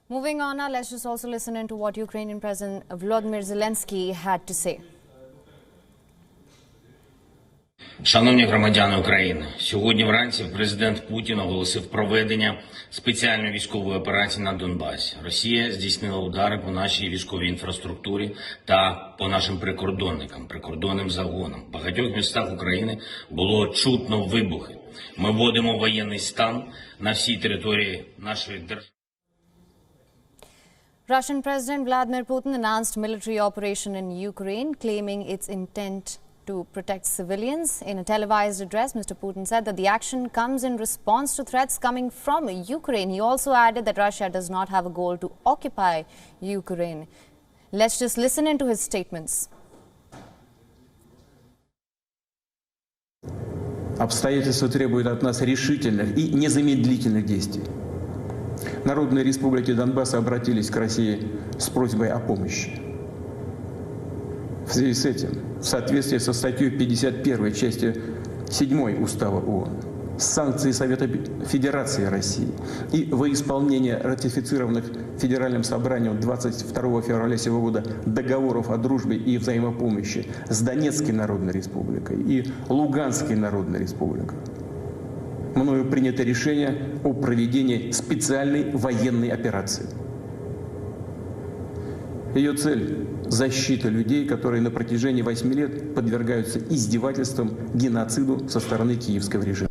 Moving on now, let's just also listen into what Ukrainian President Vladimir Zelensky had to say. Шановні громадяни України, сьогодні вранці президент Путін оголосив проведення спеціальної військової операції на Донбасі. Росія здійснила удари по нашій військовій інфраструктурі та по нашим прикордонникам, прикордонним загонам. В багатьох містах України було чутно вибухи. Ми вводимо воєнний стан на всій території нашої держави. Russian President Vladimir Putin announced military operation in Ukraine, claiming its intent to protect civilians. In a televised address, Mr. Putin said that the action comes in response to threats coming from Ukraine. He also added that Russia does not have a goal to occupy Ukraine. Let's just listen into his statements. Обстоятельства требуют от нас решительных и незамедлительных действий. Народные республики Донбасса обратились к России с просьбой о помощи. В связи с этим, в соответствии со статьей 51 части 7 Устава ООН, санкции Совета Федерации России и во исполнение ратифицированных Федеральным собранием 22 февраля сего года договоров о дружбе и взаимопомощи с Донецкой Народной Республикой и Луганской Народной Республикой, мною принято решение о проведении специальной военной операции. Ее цель – защита людей, которые на протяжении 8 лет подвергаются издевательствам, геноциду со стороны киевского режима.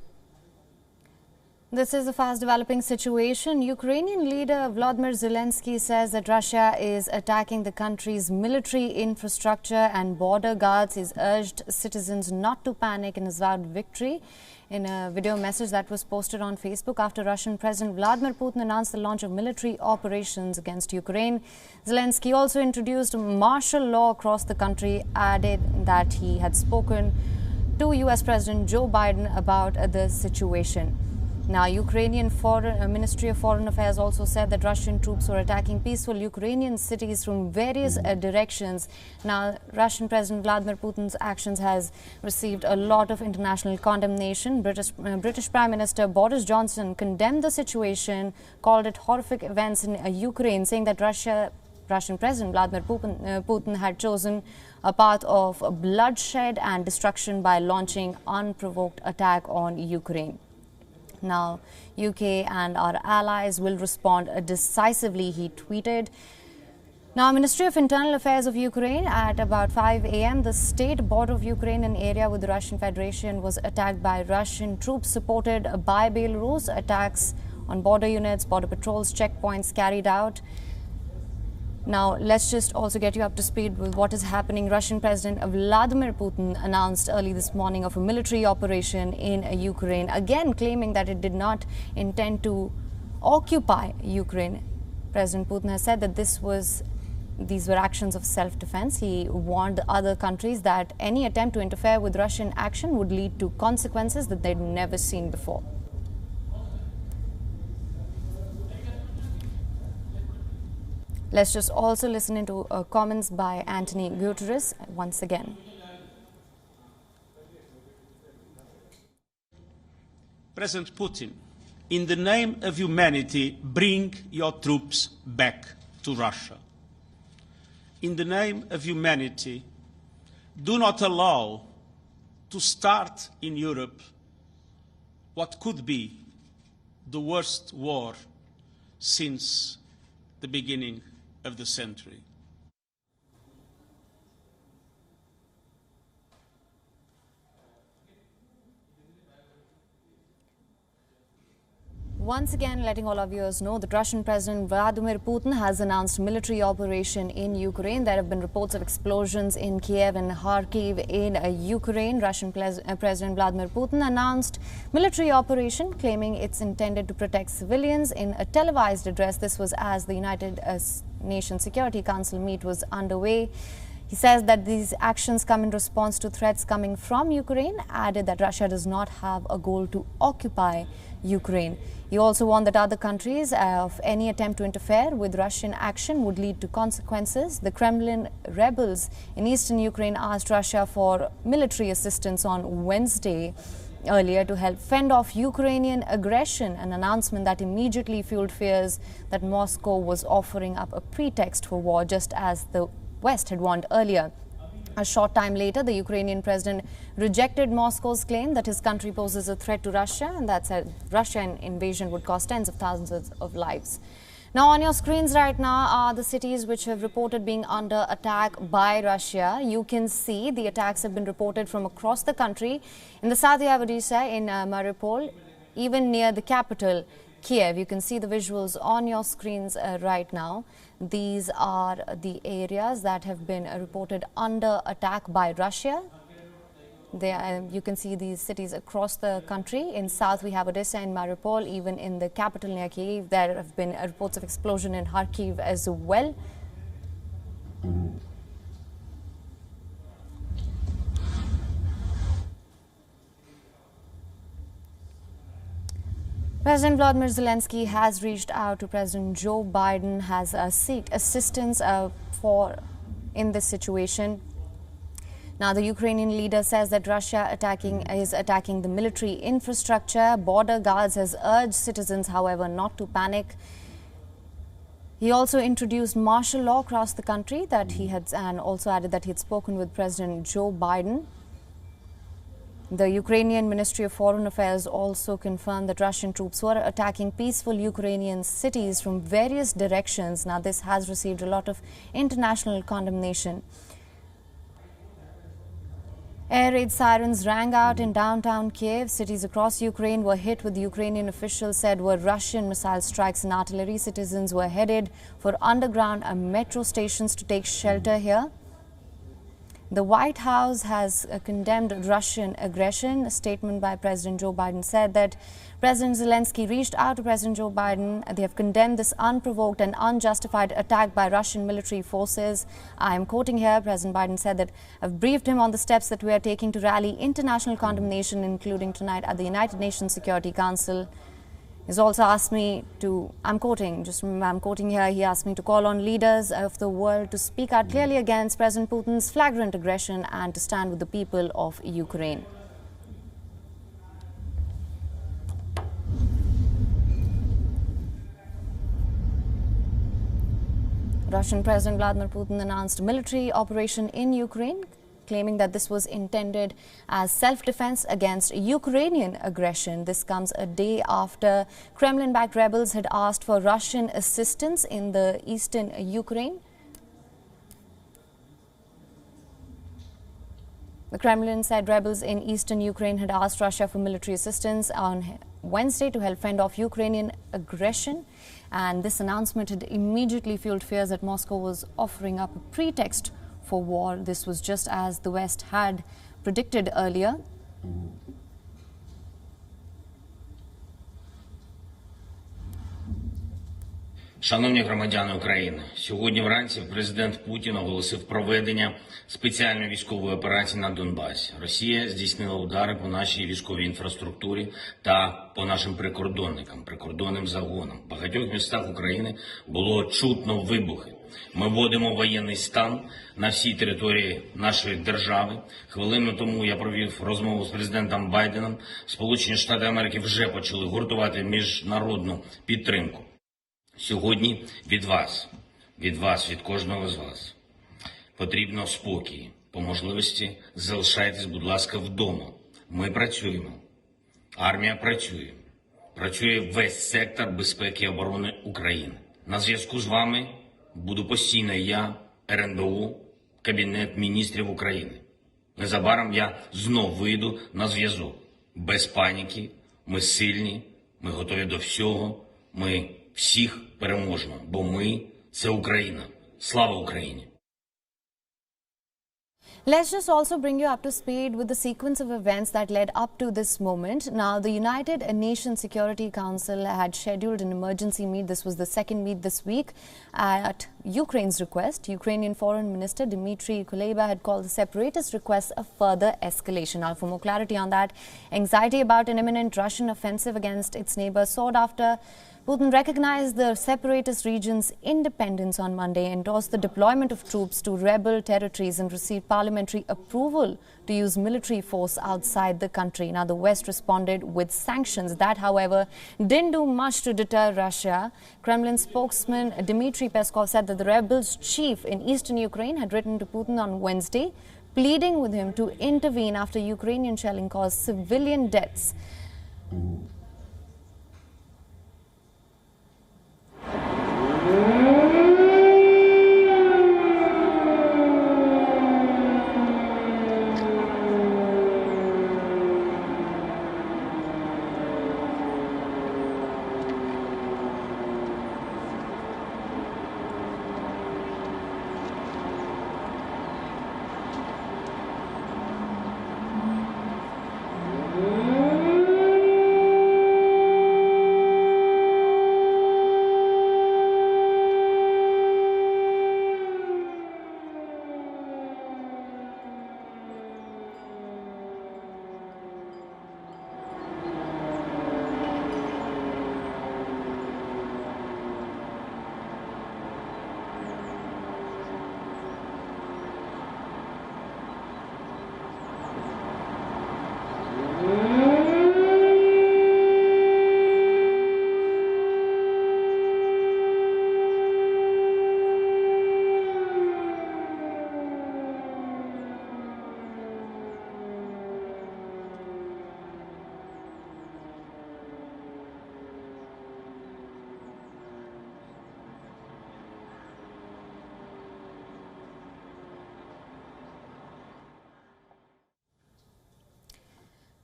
This is a fast-developing situation. Ukrainian leader Vladimir Zelensky says that Russia is attacking the country's military infrastructure and border guards. He's urged citizens not to panic and has vowed victory in a video message that was posted on Facebook after Russian President Vladimir Putin announced the launch of military operations against Ukraine. Zelensky also introduced martial law across the country, added that he had spoken to US President Joe Biden about the situation. Now, Ukrainian Ministry of Foreign Affairs also said that Russian troops were attacking peaceful Ukrainian cities from various directions. Now, Russian President Vladimir Putin's actions has received a lot of international condemnation. British Prime Minister Boris Johnson condemned the situation, called it horrific events in Ukraine, saying that Russian President Vladimir Putin had chosen a path of bloodshed and destruction by launching unprovoked attack on Ukraine. Now, UK and our allies will respond decisively, he tweeted. Now, Ministry of Internal Affairs of Ukraine, at about 5 a.m., the state border of Ukraine, an area with the Russian Federation, was attacked by Russian troops supported by Belarus. Attacks on border units, border patrols, checkpoints carried out. Now, let's just also get you up to speed with what is happening. Russian President Vladimir Putin announced early this morning of a military operation in Ukraine, again claiming that it did not intend to occupy Ukraine. President Putin has said that these were actions of self-defense. He warned other countries that any attempt to interfere with Russian action would lead to consequences that they'd never seen before. Let's just also listen into comments by Anthony Guterres once again. President Putin, in the name of humanity, bring your troops back to Russia. In the name of humanity, do not allow to start in Europe what could be the worst war since the beginning of the century. Once again, letting all our viewers know that Russian President Vladimir Putin has announced military operation in Ukraine. There have been reports of explosions in Kiev and Kharkiv in Ukraine. Russian President Vladimir Putin announced military operation, claiming it's intended to protect civilians. In a televised address, this was as the United Nations Security Council meet was underway. He says that these actions come in response to threats coming from Ukraine, added that Russia does not have a goal to occupy Ukraine. He also warned that other countries of any attempt to interfere with Russian action would lead to consequences. The Kremlin rebels in eastern Ukraine asked Russia for military assistance on Wednesday. earlier to help fend off Ukrainian aggression, an announcement that immediately fueled fears that Moscow was offering up a pretext for war, just as the West had warned earlier. A short time later, the Ukrainian president rejected Moscow's claim that his country poses a threat to Russia and that said Russian invasion would cost tens of thousands of lives. Now, on your screens right now are the cities which have reported being under attack by Russia. You can see the attacks have been reported from across the country. In the south, you have Odisha, in Mariupol, even near the capital, Kiev. You can see the visuals on your screens right now. These are the areas that have been reported under attack by Russia. You can see these cities across the country. In south, we have Odisha and Mariupol. Even in the capital near Kyiv, there have been reports of explosion in Kharkiv as well. President Vladimir Zelensky has reached out to President Joe Biden, has sought assistance in this situation. Now, the Ukrainian leader says that Russia is attacking the military infrastructure. Border guards has urged citizens, however, not to panic. He also introduced martial law across the country and also added that he had spoken with President Joe Biden. The Ukrainian Ministry of Foreign Affairs also confirmed that Russian troops were attacking peaceful Ukrainian cities from various directions. Now, this has received a lot of international condemnation. Air raid sirens rang out in downtown Kiev. Cities across Ukraine were hit with Ukrainian officials said were Russian missile strikes and artillery. Citizens were headed for underground and metro stations to take shelter here. The White House has condemned Russian aggression. A statement by President Joe Biden said that President Zelensky reached out to President Joe Biden. They have condemned this unprovoked and unjustified attack by Russian military forces. I am quoting here. President Biden said that I've briefed him on the steps that we are taking to rally international condemnation, including tonight at the United Nations Security Council. He's also asked me to, I'm quoting here, he asked me to call on leaders of the world to speak out clearly against President Putin's flagrant aggression and to stand with the people of Ukraine. Russian President Vladimir Putin announced a military operation in Ukraine, claiming that this was intended as self-defense against Ukrainian aggression. This comes a day after Kremlin-backed rebels had asked for Russian assistance in the eastern Ukraine. The Kremlin said rebels in eastern Ukraine had asked Russia for military assistance on Wednesday to help fend off Ukrainian aggression. And this announcement had immediately fueled fears that Moscow was offering up a pretext for war. This was just as the West had predicted earlier. Шановні громадяни України, сьогодні вранці президент Путін оголосив проведення спеціальної військової операції на Донбасі. Росія здійснила удари по нашій військовій інфраструктурі та по нашим прикордонним загонам. В багатьох містах України було чутно вибухи. Ми вводимо воєнний стан на всій території нашої держави. Хвилину тому я провів розмову з президентом Байденом. Сполучені Штати Америки вже почали гуртувати міжнародну підтримку. Сьогодні від вас, від кожного з вас потрібно спокій. По можливості залишайтесь, будь ласка, вдома. Ми працюємо. Армія працює. Працює весь сектор безпеки і оборони України. На зв'язку з вами буду постійно я, РНБО, Кабінет міністрів України. Незабаром я знов вийду на зв'язок. Без паніки, ми сильні, ми готові до всього, ми всіх переможемо, бо ми – це Україна. Слава Україні! Let's just also bring you up to speed with the sequence of events that led up to this moment. Now, the United Nations Security Council had scheduled an emergency meet. This was the second meet this week at Ukraine's request. Ukrainian Foreign Minister Dmitry Kuleba had called the separatist request a further escalation. Now, for more clarity on that, anxiety about an imminent Russian offensive against its neighbor soared after Putin recognized the separatist region's independence on Monday, endorsed the deployment of troops to rebel territories and received parliamentary approval to use military force outside the country. Now, the West responded with sanctions that, however, didn't do much to deter Russia. Kremlin spokesman Dmitry Peskov said that the rebels' chief in eastern Ukraine had written to Putin on Wednesday, pleading with him to intervene after Ukrainian shelling caused civilian deaths.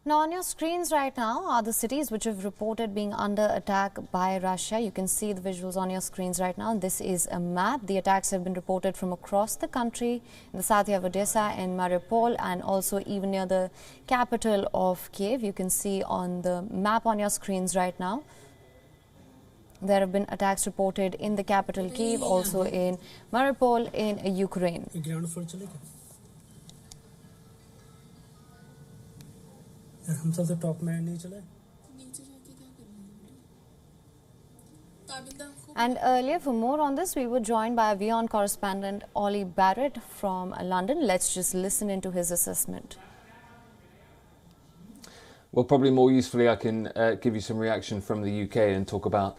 Now, on your screens right now are the cities which have reported being under attack by Russia. You can see the visuals on your screens right now. This is a map. The attacks have been reported from across the country. In the south, you have Odessa and Mariupol, and also even near the capital of Kiev. You can see on the map on your screens right now. There have been attacks reported in the capital Kiev, also in Mariupol in Ukraine. हम सबसे top में नहीं चले And earlier, for more on this, we were joined by a WION correspondent, Ollie Barrett from London. Let's just listen into his assessment. Well, probably more usefully, I can give you some reaction from the UK and talk about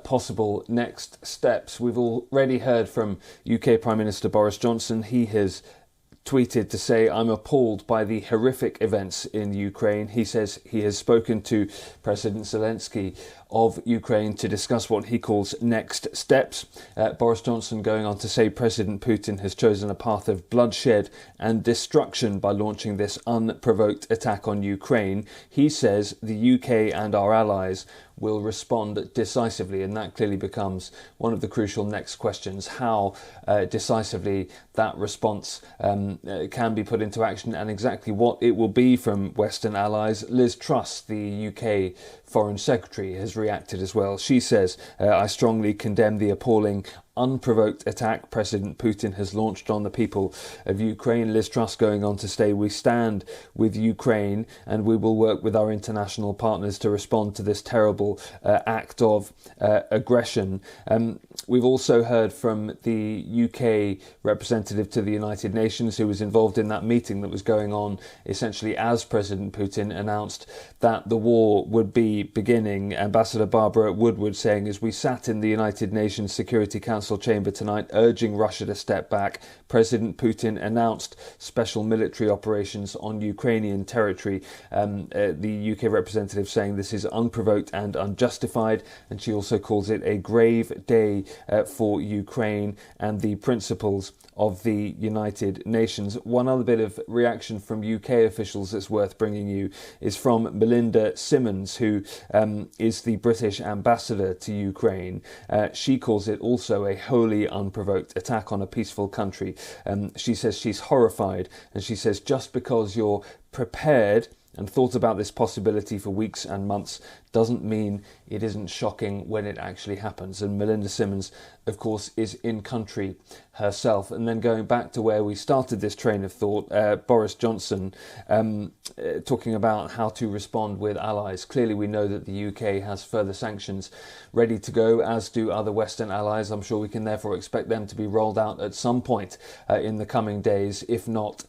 possible next steps. We've already heard from UK Prime Minister Boris Johnson. He has tweeted to say, "I'm appalled by the horrific events in Ukraine." He says he has spoken to President Zelensky of Ukraine to discuss what he calls next steps. Boris Johnson going on to say President Putin has chosen a path of bloodshed and destruction by launching this unprovoked attack on Ukraine. He says the UK and our allies will respond decisively, and that clearly becomes one of the crucial next questions, how decisively that response can be put into action and exactly what it will be from Western allies. Liz Truss, the UK Foreign Secretary, has reacted as well. She says, "I strongly condemn the appalling unprovoked attack President Putin has launched on the people of Ukraine." Liz Truss going on to say, "We stand with Ukraine and we will work with our international partners to respond to this terrible act of aggression." We've also heard from the UK representative to the United Nations, who was involved in that meeting that was going on essentially as President Putin announced that the war would be beginning. Ambassador Barbara Woodward saying, "As we sat in the United Nations Security Council chamber tonight urging Russia to step back, President Putin announced special military operations on Ukrainian territory." The UK representative saying this is unprovoked and unjustified, and she also calls it a grave day for Ukraine and the principles of the United Nations. One other bit of reaction from UK officials that's worth bringing you is from Melinda Simmons, who is the British ambassador to Ukraine. She calls it also a wholly unprovoked attack on a peaceful country. She says she's horrified, and she says just because you're prepared and thought about this possibility for weeks and months doesn't mean it isn't shocking when it actually happens. And Melinda Simmons, of course, is in country herself. And then going back to where we started this train of thought, Boris Johnson talking about how to respond with allies. Clearly we know that the UK has further sanctions ready to go, as do other Western allies. I'm sure we can therefore expect them to be rolled out at some point in the coming days, if not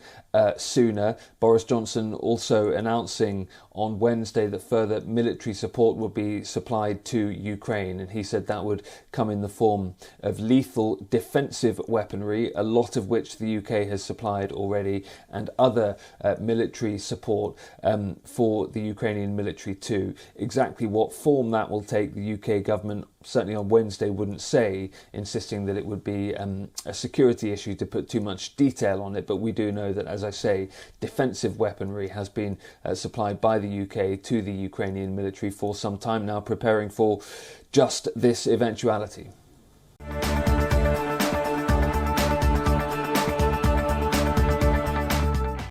sooner. Boris Johnson also announcing on Wednesday that further military support would be supplied to Ukraine, and he said that would come in the form of lethal defensive weaponry, a lot of which the UK has supplied already, and other military support for the Ukrainian military too. Exactly what form that will take, the UK government certainly on Wednesday wouldn't say, insisting that it would be a security issue to put too much detail on it. But we do know that, as I say, defensive weaponry has been supplied by the UK to the Ukrainian military for some time now, preparing for just this eventuality.